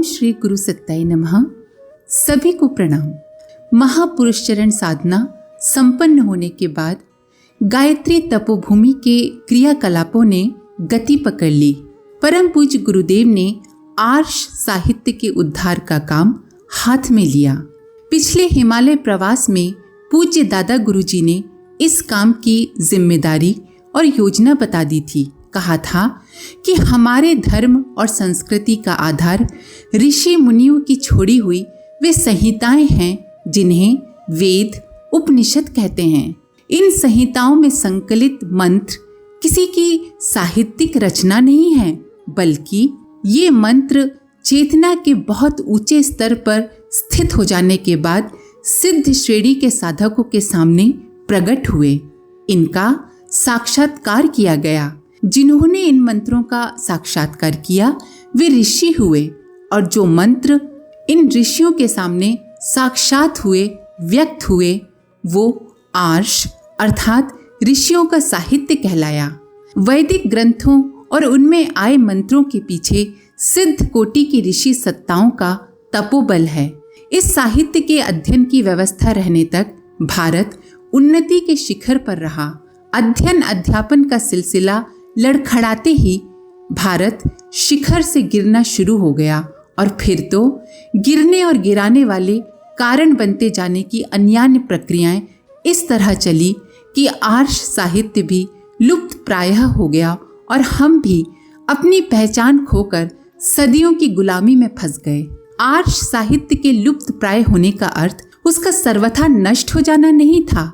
श्री गुरु सत्ताय नमः। सभी को प्रणाम। महापुरुष चरण साधना संपन्न होने के बाद गायत्री तपोभूमि के क्रियाकलापों ने गति पकड़ ली। परम पूज्य गुरुदेव ने आर्ष साहित्य के उद्धार का काम हाथ में लिया। पिछले हिमालय प्रवास में पूज्य दादा गुरुजी ने इस काम की जिम्मेदारी और योजना बता दी थी। कहा था कि हमारे धर्म और संस्कृति का आधार ऋषि मुनियों की छोड़ी हुई वे संहिताएं हैं जिन्हें वेद उपनिषद कहते हैं। इन संहिताओं में संकलित मंत्र किसी की साहित्यिक रचना नहीं है, बल्कि ये मंत्र चेतना के बहुत ऊंचे स्तर पर स्थित हो जाने के बाद सिद्ध श्रेणी के साधकों के सामने प्रकट हुए। इनका साक्षात्कार किया गया। जिन्होंने इन मंत्रों का साक्षात्कार किया वे ऋषि हुए, और जो मंत्र इन ऋषियों के सामने साक्षात हुए, व्यक्त हुए, वो आर्ष अर्थात ऋषियों का साहित्य कहलाया। वैदिक ग्रंथों और उनमें आए मंत्रों के पीछे सिद्ध कोटि की ऋषि सत्ताओं का तपोबल है। इस साहित्य के अध्ययन की व्यवस्था रहने तक भारत उन्नति के शिखर पर रहा। अध्ययन अध्यापन का सिलसिला लड़खड़ाते ही भारत शिखर से गिरना शुरू हो गया, और फिर तो गिरने और गिराने वाले कारण बनते जाने की अन्यान्य प्रक्रियाएं इस तरह चली कि आर्ष साहित्य भी लुप्त प्रायः हो गया, और हम भी अपनी पहचान खोकर सदियों की गुलामी में फंस गए। आर्ष साहित्य के लुप्त प्राय होने का अर्थ उसका सर्वथा नष्ट हो जाना नहीं था।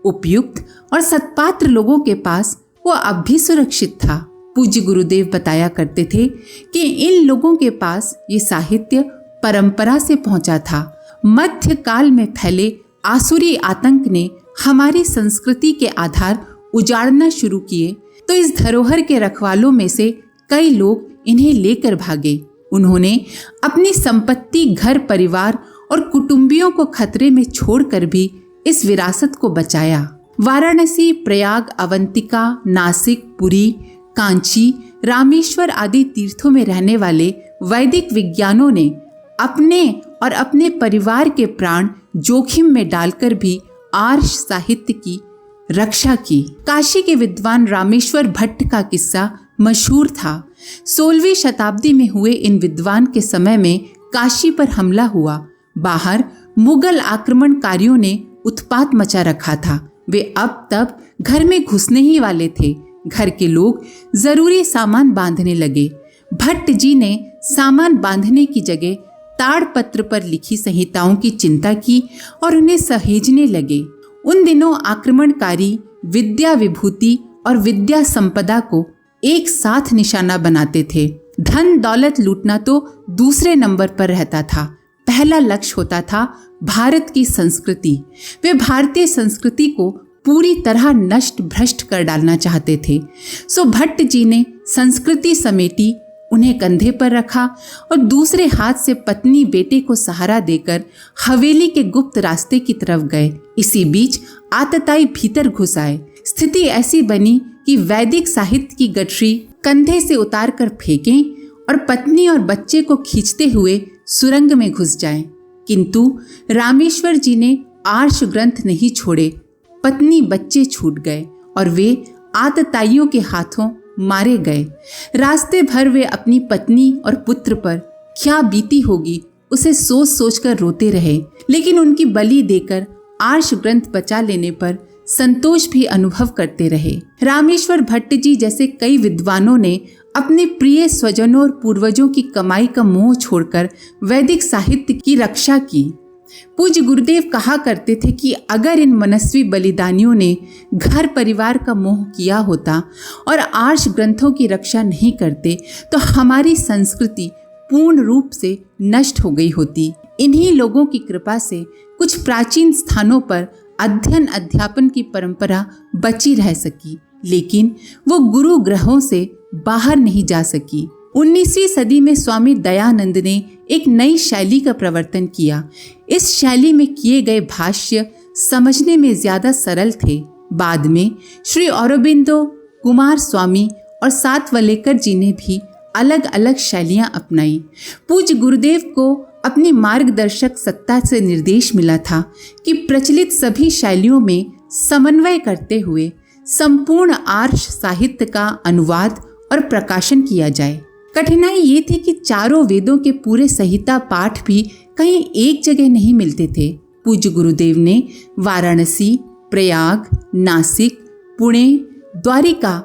उपयुक्त और सत्पात्र लोगों के पास वो अब भी सुरक्षित था। पूज्य गुरुदेव बताया करते थे कि इन लोगों के पास ये साहित्य परंपरा से पहुंचा था। मध्य काल में फैले आसुरी आतंक ने हमारी संस्कृति के आधार उजाड़ना शुरू किए, तो इस धरोहर के रखवालों में से कई लोग इन्हें लेकर भागे। उन्होंने अपनी संपत्ति, घर परिवार और कुटुंबियों को खतरे में छोड़कर भी इस विरासत को बचाया। वाराणसी, प्रयाग, अवंतिका, नासिक, पुरी, कांची, रामेश्वर आदि तीर्थों में रहने वाले वैदिक विज्ञानों ने अपने और अपने परिवार के प्राण जोखिम में डालकर भी आर्ष साहित्य की रक्षा की। काशी के विद्वान रामेश्वर भट्ट का किस्सा मशहूर था। 16वीं शताब्दी में हुए इन विद्वान के समय में काशी पर हमला हुआ। बाहर मुगल आक्रमणकारियों ने उत्पात मचा रखा था। वे अब तब घर में घुसने ही वाले थे। घर के लोग जरूरी सामान बांधने लगे। भट्ट जी ने सामान बांधने की जगह ताड़पत्र पर लिखी संहिताओं की चिंता की और उन्हें सहेजने लगे। उन दिनों आक्रमणकारी विद्या विभूति और विद्या संपदा को एक साथ निशाना बनाते थे। धन दौलत लूटना तो दूसरे नंबर पर रहता था। पहला लक्ष्य होता था भारत की संस्कृति। वे भारतीय संस्कृति को पूरी तरह नष्ट भ्रष्ट कर डालना चाहते थे। सो भट्ट जी ने संस्कृति समेटी, उन्हें कंधे पर रखा और दूसरे हाथ से पत्नी बेटे को सहारा देकर हवेली के गुप्त रास्ते की तरफ गए। इसी बीच आतताई भीतर घुस आए। स्थिति ऐसी बनी कि वैदिक साहित्य की गठरी कंधे से उतार कर फेंकें और पत्नी और बच्चे को खींचते हुए सुरंग में घुस जाएं। किंतु रामेश्वर जी ने आर्ष ग्रंथ नहीं छोड़े। पत्नी बच्चे छूट गए और वे आतताइयों के हाथों मारे गए। रास्ते भर वे अपनी पत्नी और पुत्र पर क्या बीती होगी उसे सोच सोच कर रोते रहे, लेकिन उनकी बलि देकर आर्ष ग्रंथ बचा लेने पर संतोष भी अनुभव करते रहे। रामेश्वर भट्ट जी जैसे कई विद्वानों ने अपने प्रिय स्वजनों और पूर्वजों की कमाई का मोह छोड़कर वैदिक साहित्य की रक्षा की। पूज्य गुरुदेव कहा करते थे कि अगर इन मनस्वी बलिदानियों ने घर परिवार का मोह किया होता और आर्ष ग्रंथों की रक्षा नहीं करते तो हमारी संस्कृति पूर्ण रूप से नष्ट हो गई होती। इन्हीं लोगों की कृपा से कुछ प्राचीन स्थानों पर अध्ययन अध्यापन की परंपरा बची रह सकी, लेकिन वो गुरु ग्रहों से बाहर नहीं जा सकी। 19वीं सदी में स्वामी दयानंद ने एक नई शैली का प्रवर्तन किया। इस शैली में किए गए भाष्य समझने में ज्यादा सरल थे। बाद में श्री औरोबिंदो, कुमार स्वामी और सातवलेकर जी ने भी अलग अलग शैलियां अपनाई। पूज्य गुरुदेव को अपनी मार्गदर्शक सत्ता से निर्देश मिला था कि प्रचलित सभी शैलियों में समन्वय करते हुए संपूर्ण आर्ष साहित्य का अनुवाद और प्रकाशन किया जाए। कठिनाई ये थी कि चारों वेदों के पूरे संहिता पाठ भी कहीं एक जगह नहीं मिलते थे। पूज्य गुरुदेव ने वाराणसी, प्रयाग, नासिक, पुणे, द्वारिका,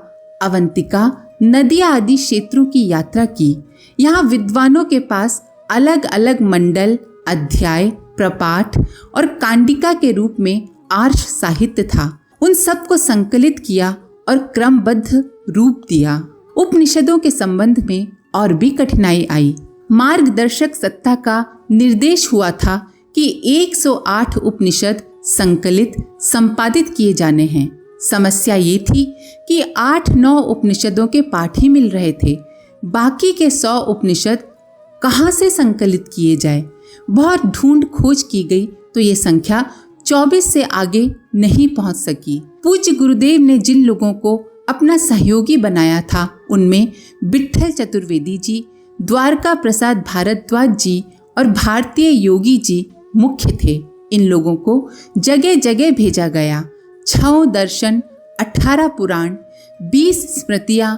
अवंतिका, नदिया आदि क्षेत्रों की यात्रा की। यहाँ विद्वानों के पास अलग अलग मंडल, अध्याय, प्रपाठ और कांडिका के रूप में आर्ष साहित्य था। उन सब को संकलित किया और क्रमबद्ध रूप दिया। उपनिषदों के संबंध में और भी कठिनाई आई। मार्गदर्शक सत्ता का निर्देश हुआ था कि 108 उपनिषद संकलित संपादित किए जाने हैं। समस्या ये थी कि 8-9 उपनिषदों के पाठ ही मिल रहे थे। बाकी के 100 उपनिषद कहाँ से संकलित किए जाए। बहुत ढूंढ खोज की गई तो ये संख्या 24 से आगे नहीं पहुंच सकी। पूज्य गुरुदेव ने जिन लोगों को अपना सहयोगी बनाया था उनमें विट्ठल चतुर्वेदी जी, द्वारका प्रसाद भारद्वाज जी और भारतीय योगी जी मुख्य थे। इन लोगों को जगह जगह भेजा गया। 6 दर्शन, 18 पुराण, 20 स्मृतियाँ,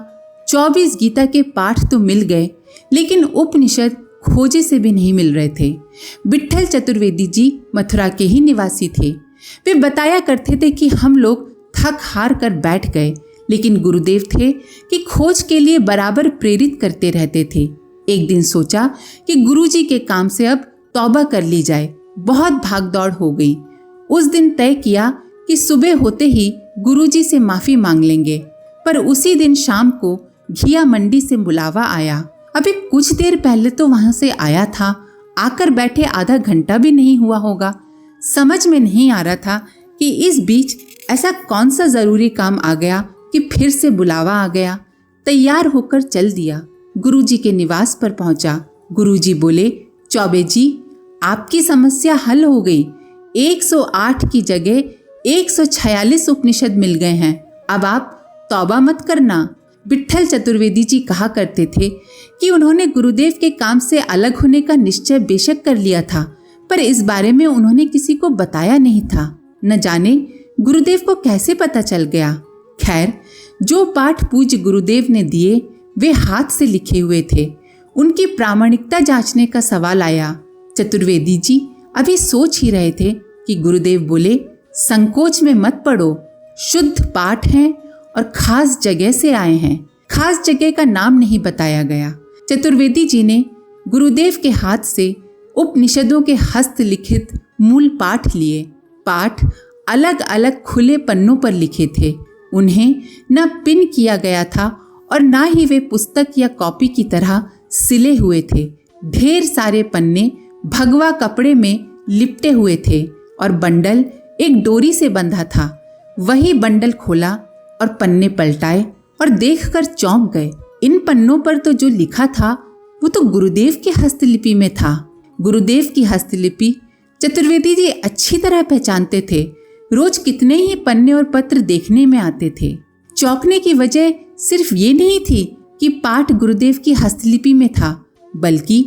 24 गीता के पाठ तो मिल गए, लेकिन उपनिषद खोजे से भी नहीं मिल रहे थे। विट्ठल चतुर्वेदी जी मथुरा के ही निवासी थे। वे बताया करते थे कि हम लोग थक हार कर बैठ गए, लेकिन गुरुदेव थे कि खोज के लिए बराबर प्रेरित करते रहते थे। एक दिन सोचा कि गुरुजी के काम से अब तौबा कर ली जाए। बहुत भागदौड़ हो गई। उस दिन तय किया कि सुबह होते ही गुरुजी से माफ़ी मांग लेंगे, पर उसी दिन शाम को घिया मंडी से बुलावा आया। अभी कुछ देर पहले तो वहां से आया था, आकर बैठे आधा घंटा भी नहीं हुआ होगा। समझ में नहीं आ रहा था कि इस बीच ऐसा कौन सा ज़रूरी काम आ गया कि फिर से बुलावा आ गया। तैयार होकर चल दिया। गुरुजी के निवास पर पहुंचा। गुरुजी बोले, चौबे जी, आपकी समस्या हल हो गई। 108 की जगह 146 उपनिषद मिल गए हैं। अब आप तौबा मत करना। विट्ठल चतुर्वेदी जी कहा करते थे कि उन्होंने गुरुदेव के काम से अलग होने का निश्चय बेशक कर लिया था, पर इस बारे में उन्होंने किसी को बताया नहीं था। न जाने गुरुदेव को कैसे पता चल गया। खैर, जो पाठ पूज्य गुरुदेव ने दिए वे हाथ से लिखे हुए थे। उनकी प्रामाणिकता जांचने का सवाल आया। चतुर्वेदी जी अभी सोच ही रहे थे कि गुरुदेव बोले, संकोच में मत पड़ो, शुद्ध पाठ हैं और खास जगह से आए हैं। खास जगह का नाम नहीं बताया गया। चतुर्वेदी जी ने गुरुदेव के हाथ से उपनिषदों के हस्तलिखित मूल पाठ लिए। पाठ अलग अलग खुले पन्नों पर लिखे थे। उन्हें न पिन किया गया था और ना ही वे पुस्तक या कॉपी की तरह सिले हुए थे। ढेर सारे पन्ने भगवा कपड़े में लिपटे हुए थे और बंडल एक डोरी से बंधा था। वही बंडल खोला और पन्ने पलटाए और देखकर चौंक गए। इन पन्नों पर तो जो लिखा था वो तो गुरुदेव की हस्तलिपि में था। गुरुदेव की हस्तलिपि चतुर्वेदी जी अच्छी तरह पहचानते थे। रोज कितने ही पन्ने और पत्र देखने में आते थे। चौंकने की वजह सिर्फ ये नहीं थी कि पाठ गुरुदेव की हस्तलिपि में था, बल्कि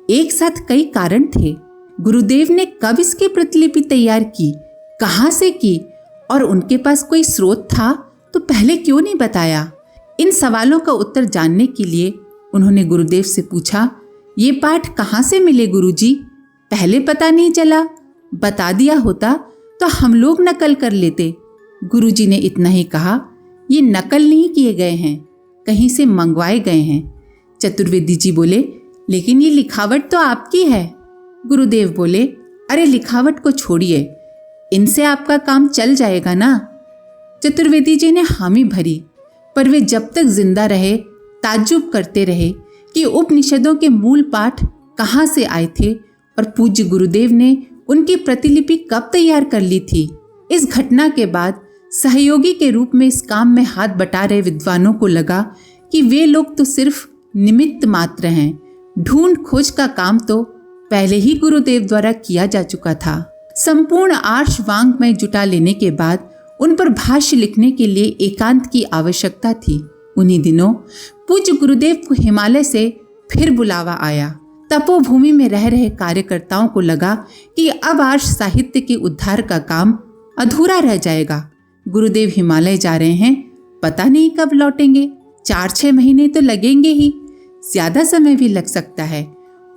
एक साथ कई कारण थे। गुरुदेव ने कब इसकी प्रतिलिपि तैयार की, कहाँ से की, और उनके पास कोई स्रोत था तो पहले क्यों नहीं बताया। इन सवालों का उत्तर जानने के लिए उन्होंने गुरुदेव से पूछा, ये पाठ कहाँ से मिले गुरुजी? पहले पता नहीं चला, बता दिया होता तो हम लोग नकल कर लेते। गुरुजी ने इतना ही कहा, ये नकल नहीं किए गए हैं, कहीं से मंगवाए गए हैं। चतुर्वेदी जी बोले, लेकिन ये लिखावट तो आपकी है। गुरुदेव बोले, अरे लिखावट को छोड़िए, इनसे आपका काम चल जाएगा ना। चतुर्वेदी जी ने हामी भरी, पर वे जब तक जिंदा रहे ताज्जुब करते रहे कि उपनिषदों के मूल पाठ कहाँ से आए थे और पूज्य गुरुदेव ने उनकी प्रतिलिपि कब तैयार कर ली थी। इस घटना के बाद सहयोगी के रूप में इस काम में हाथ बटा रहे विद्वानों को लगा कि वे लोग तो सिर्फ निमित्त मात्र हैं। ढूंढ खोज का काम तो पहले ही गुरुदेव द्वारा किया जा चुका था। संपूर्ण आर्ष वांग्मय जुटा लेने के बाद उन पर भाष्य लिखने के लिए एकांत की आवश्यकता थी। उन्हीं दिनों पूज्य गुरुदेव को हिमालय से फिर बुलावा आया। तपोभूमि में रह रहे कार्यकर्ताओं को लगा कि अब आर्ष साहित्य के उद्धार का काम अधूरा रह जाएगा। गुरुदेव हिमालय जा रहे हैं, पता नहीं कब लौटेंगे, 4-6 महीने तो लगेंगे ही, ज्यादा समय भी लग सकता है।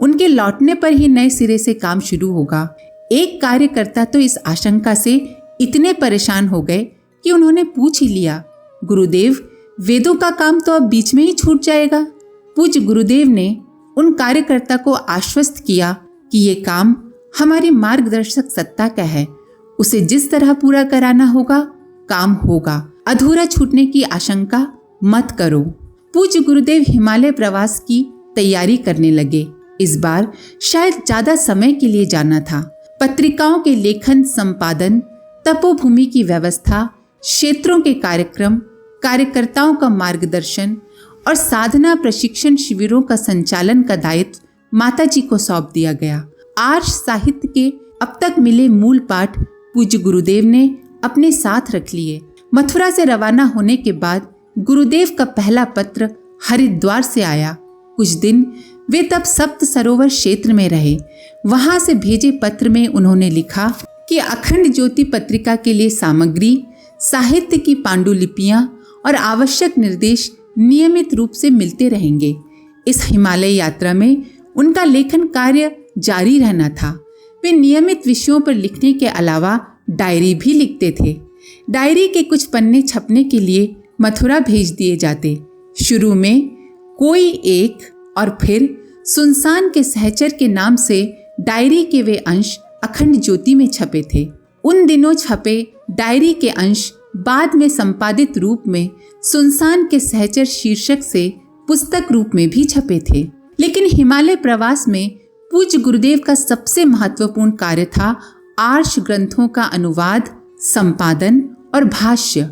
उनके लौटने पर ही नए सिरे से काम शुरू होगा। एक कार्यकर्ता तो इस आशंका से इतने परेशान हो गए कि उन्होंने पूछ ही लिया, गुरुदेव वेदों का काम तो अब बीच में ही छूट जाएगा। पूज्य गुरुदेव ने उन कार्यकर्ता को आश्वस्त किया कि ये काम हमारी मार्गदर्शक सत्ता का है, उसे जिस तरह पूरा कराना होगा काम होगा, अधूरा छूटने की आशंका मत करो। पूज्य गुरुदेव हिमालय प्रवास की तैयारी करने लगे। इस बार शायद ज्यादा समय के लिए जाना था। पत्रिकाओं के लेखन संपादन, तपोभूमि की व्यवस्था, क्षेत्रों के कार्यक्रम, कार्यकर्ताओं का मार्गदर्शन और साधना प्रशिक्षण शिविरों का संचालन का दायित्व माताजी को सौंप दिया गया। आर्ष साहित्य के अब तक मिले मूल पाठ पूज्य गुरुदेव ने अपने साथ रख लिए। मथुरा से रवाना होने के बाद गुरुदेव का पहला पत्र हरिद्वार से आया। कुछ दिन वे तब सप्त सरोवर क्षेत्र में रहे। वहां से भेजे पत्र में उन्होंने लिखा कि अखंड ज्योति पत्रिका के लिए सामग्री, साहित्य की पांडुलिपियां और आवश्यक निर्देश नियमित रूप से मिलते रहेंगे। इस हिमालय यात्रा में उनका लेखन कार्य जारी रहना था। वे नियमित विषयों पर लिखने के अलावा डायरी भी लिखते थे। डायरी के कुछ पन्ने छपने के लिए मथुरा भेज दिए जाते। शुरू में कोई एक और फिर सुनसान के सहचर के नाम से डायरी के वे अंश अखंड ज्योति में छपे थे। उन दिनों छपे डायरी के अंश बाद में संपादित रूप में सुनसान के सहचर शीर्षक से पुस्तक रूप में भी छपे थे। लेकिन हिमालय प्रवास में पूज्य गुरुदेव का सबसे महत्वपूर्ण कार्य था आर्ष ग्रंथों का अनुवाद, संपादन और भाष्य।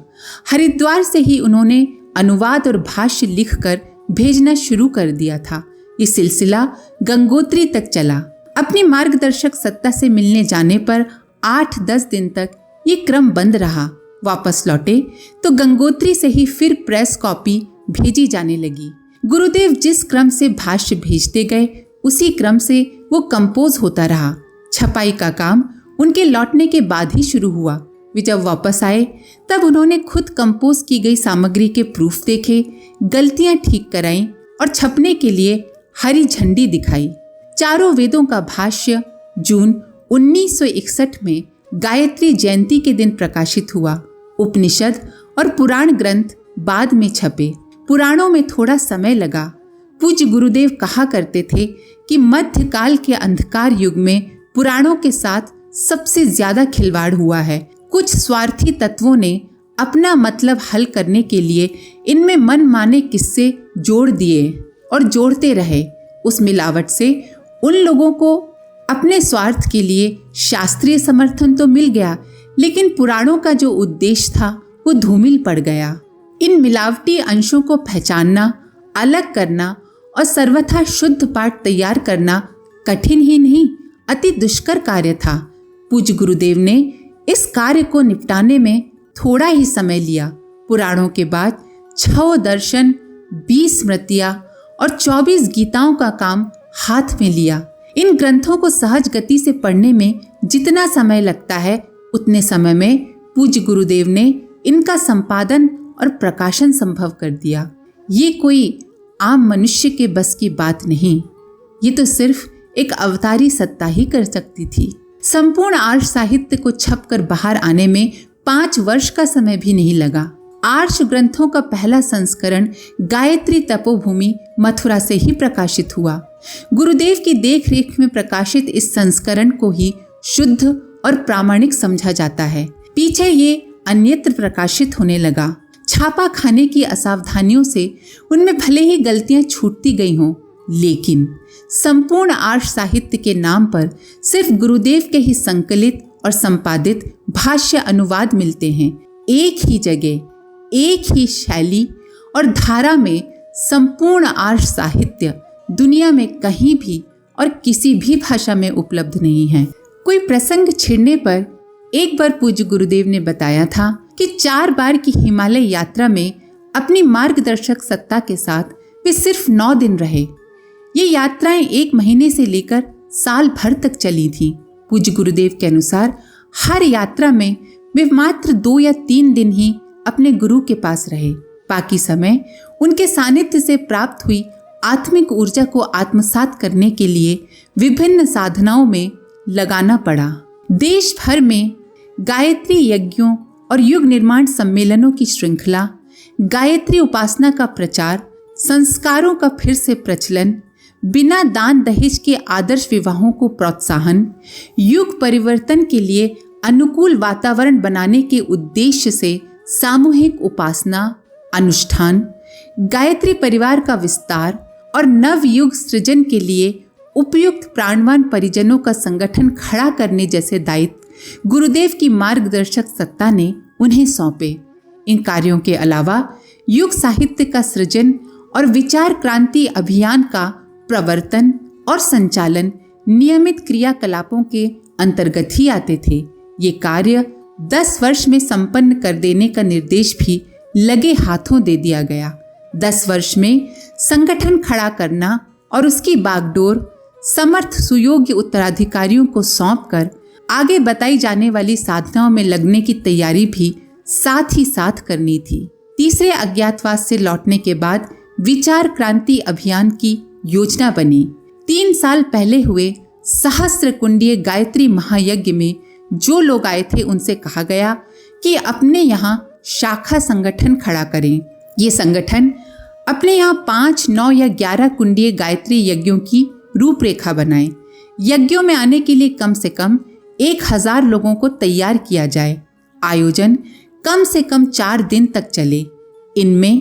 हरिद्वार से ही उन्होंने अनुवाद और भाष्य लिखकर भेजना शुरू कर दिया था। ये सिलसिला गंगोत्री तक चला। अपनी मार्गदर्शक सत्ता से मिलने जाने पर 8-10 दिन तक ये क्रम बंद रहा। वापस लौटे तो गंगोत्री से ही फिर प्रेस कॉपी भेजी जाने लगी। गुरुदेव जिस क्रम से भाष्य भेजते गए उसी क्रम से वो कंपोज होता रहा। छपाई का काम उनके लौटने के बाद ही शुरू हुआ। वे जब वापस आए तब उन्होंने खुद कंपोज की गई सामग्री के प्रूफ देखे, गलतियां ठीक कराईं और छपने के लिए हरी झंडी दिखाई। चारों वेदों का भाष्य जून 1961 में गायत्री जयंती के दिन प्रकाशित हुआ। उपनिषद और पुराण ग्रंथ बाद में छपे। पुराणों में थोड़ा समय लगा। पूज्य गुरुदेव कहा करते थे कि मध्यकाल के अंधकार युग में पुराणों के साथ सबसे ज्यादा खिलवाड़ हुआ है। कुछ स्वार्थी तत्वों ने अपना मतलब हल करने के लिए इनमें मनमाने किस्से जोड़ दिए और जोड़ते रहे। उस मिलावट से उन लोगों को अपने स्वार्थ के लिए शास्त्रीय समर्थन तो मिल गया, लेकिन पुराणों का जो उद्देश्य था वो धूमिल पड़ गया। इन मिलावटी अंशों को पहचानना, अलग करना और सर्वथा शुद्ध पाठ तैयार करना कठिन ही नहीं, अति दुष्कर कार्य था। पूज्य गुरुदेव ने इस कार्य को निपटाने में थोड़ा ही समय लिया। पुराणों के बाद 6 दर्शन, 20 स्मृतियां और 24 गीताओं का काम हाथ में लिया। इन ग्रंथों को सहज गति से पढ़ने में जितना समय लगता है उतने समय में पूज्य गुरुदेव ने इनका संपादन और प्रकाशन संभव कर दिया। ये कोई आम मनुष्य के बस की बात नहीं, ये तो सिर्फ एक अवतारी सत्ता ही कर सकती थी। संपूर्ण आर्ष साहित्य को छपकर बाहर आने में 5 वर्ष का समय भी नहीं लगा। आर्ष ग्रंथों का पहला संस्करण गायत्री तपोभूमि मथुरा से ही प्रकाशित हुआ। गुरुदेव की देखरेख में प्रकाशित इस संस्करण को ही शुद्ध और प्रामाणिक समझा जाता है। पीछे ये अन्यत्र प्रकाशित होने लगा। छापा खाने की असावधानियों से उनमें भले ही गलतियां छूटती गई हों, लेकिन संपूर्ण आर्ष साहित्य के नाम पर सिर्फ गुरुदेव के ही संकलित और संपादित भाष्य अनुवाद मिलते हैं। एक ही जगह, एक ही शैली और धारा में संपूर्ण आर्ष साहित्य दुनिया में कहीं भी और किसी भी भाषा में उपलब्ध नहीं है। कोई प्रसंग छिड़ने पर एक बार पूज्य गुरुदेव ने बताया था कि 4 बार की हिमालय यात्रा में अपनी मार्गदर्शक सत्ता के साथ वे सिर्फ 9 दिन रहे। ये यात्राएं 1 महीने से लेकर साल भर तक चली थीं। पूज्य गुरुदेव के अनुसार हर यात्रा में वे मात्र 2 या 3 दिन ही अपने गुरु के पास रहे। बाकी समय उनके सानिध्य से प्राप्त हुई आत्मिक ऊर्जा को आत्मसात करने के लिए विभिन्न साधनाओं में लगाना पड़ा। देश भर में गायत्री यज्ञों और युग निर्माण सम्मेलनों की श्रृंखला, गायत्री उपासना का प्रचार, संस्कारों का फिर से प्रचलन, बिना दान दहेज के आदर्श विवाहों को प्रोत्साहन, युग परिवर्तन के लिए अनुकूल वातावरण बनाने के उद्देश्य से सामूहिक उपासना, अनुष्ठान, गायत्री परिवार का विस्तार और नव युग सृजन के लिए उपयुक्त प्राणवान परिजनों का संगठन खड़ा करने जैसे दायित्व गुरुदेव की मार्गदर्शक सत्ता ने उन्हें सौंपे। इन कार्यों के अलावा युग साहित्य का सृजन और विचार क्रांति अभियान का प्रवर्तन और संचालन नियमित क्रियाकलापों के अंतर्गत ही आते थे। ये कार्य 10 वर्ष में संपन्न कर देने का निर्देश भी लगे हाथों दे दिया गया। 10 वर्ष में संगठन खड़ा करना और उसकी बागडोर समर्थ सुयोग्य उत्तराधिकारियों को सौंपकर आगे बताई जाने वाली साधनाओं में लगने की तैयारी भी साथ ही साथ करनी थी। तीसरे अज्ञातवास से लौटने के बाद विचार क्रांति अभियान की योजना बनी। 3 साल पहले हुए सहस्त्र कुंडीय गायत्री महायज्ञ में जो लोग आए थे उनसे कहा गया कि अपने यहाँ शाखा संगठन खड़ा करें। ये संगठन अपने यहाँ 5, 9 या 11 कुंडीय गायत्री यज्ञों की रूपरेखा बनाए। यज्ञों में आने के लिए कम से कम 1000 लोगों को तैयार किया जाए। आयोजन कम से कम 4 दिन तक चले। इनमें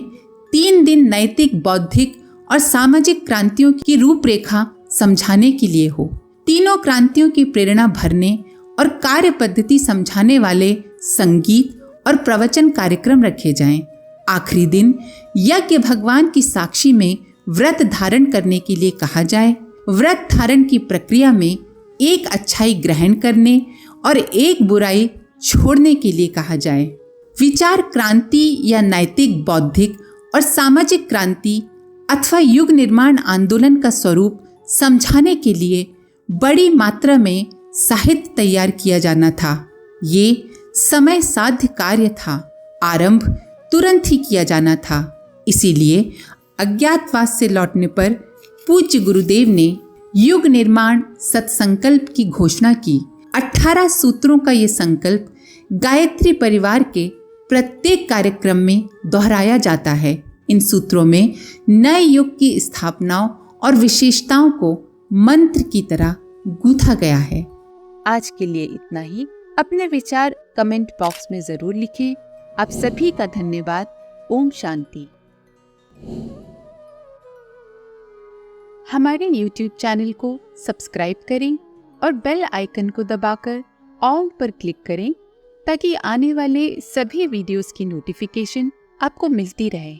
3 दिन नैतिक, बौद्धिक और सामाजिक क्रांतियों की रूपरेखा समझाने के लिए हो। तीनों क्रांतियों की प्रेरणा भरने और कार्य पद्धति समझाने वाले संगीत और प्रवचन कार्यक्रम रखे जाएं। आखिरी दिन यज्ञ भगवान की साक्षी में व्रत धारण करने के लिए कहा जाए। व्रत धारण की प्रक्रिया में एक अच्छाई ग्रहण करने और एक बुराई छोड़ने के लिए कहा जाए। विचार क्रांति या नैतिक, बौद्धिक और सामाजिक क्रांति अथवा युग निर्माण आंदोलन का स्वरूप समझाने के लिए बड़ी मात्रा में साहित्य तैयार किया जाना था। ये समय साध्य कार्य था। आरंभ तुरंत ही किया जाना था। इसीलिए अज्ञातवास से लौटने पर पूज्य गुरुदेव ने युग निर्माण सत्संकल्प की घोषणा की। 18 सूत्रों का ये संकल्प गायत्री परिवार के प्रत्येक कार्यक्रम में दोहराया जाता है। इन सूत्रों में नए युग की स्थापनाओं और विशेषताओं को मंत्र की तरह गूंथा गया है। आज के लिए इतना ही। अपने विचार कमेंट बॉक्स में जरूर लिखें। आप सभी का धन्यवाद। ओम शांति। हमारे YouTube चैनल को सब्सक्राइब करें और बेल आइकन को दबाकर ऑल पर क्लिक करें ताकि आने वाले सभी वीडियोस की नोटिफिकेशन आपको मिलती रहे।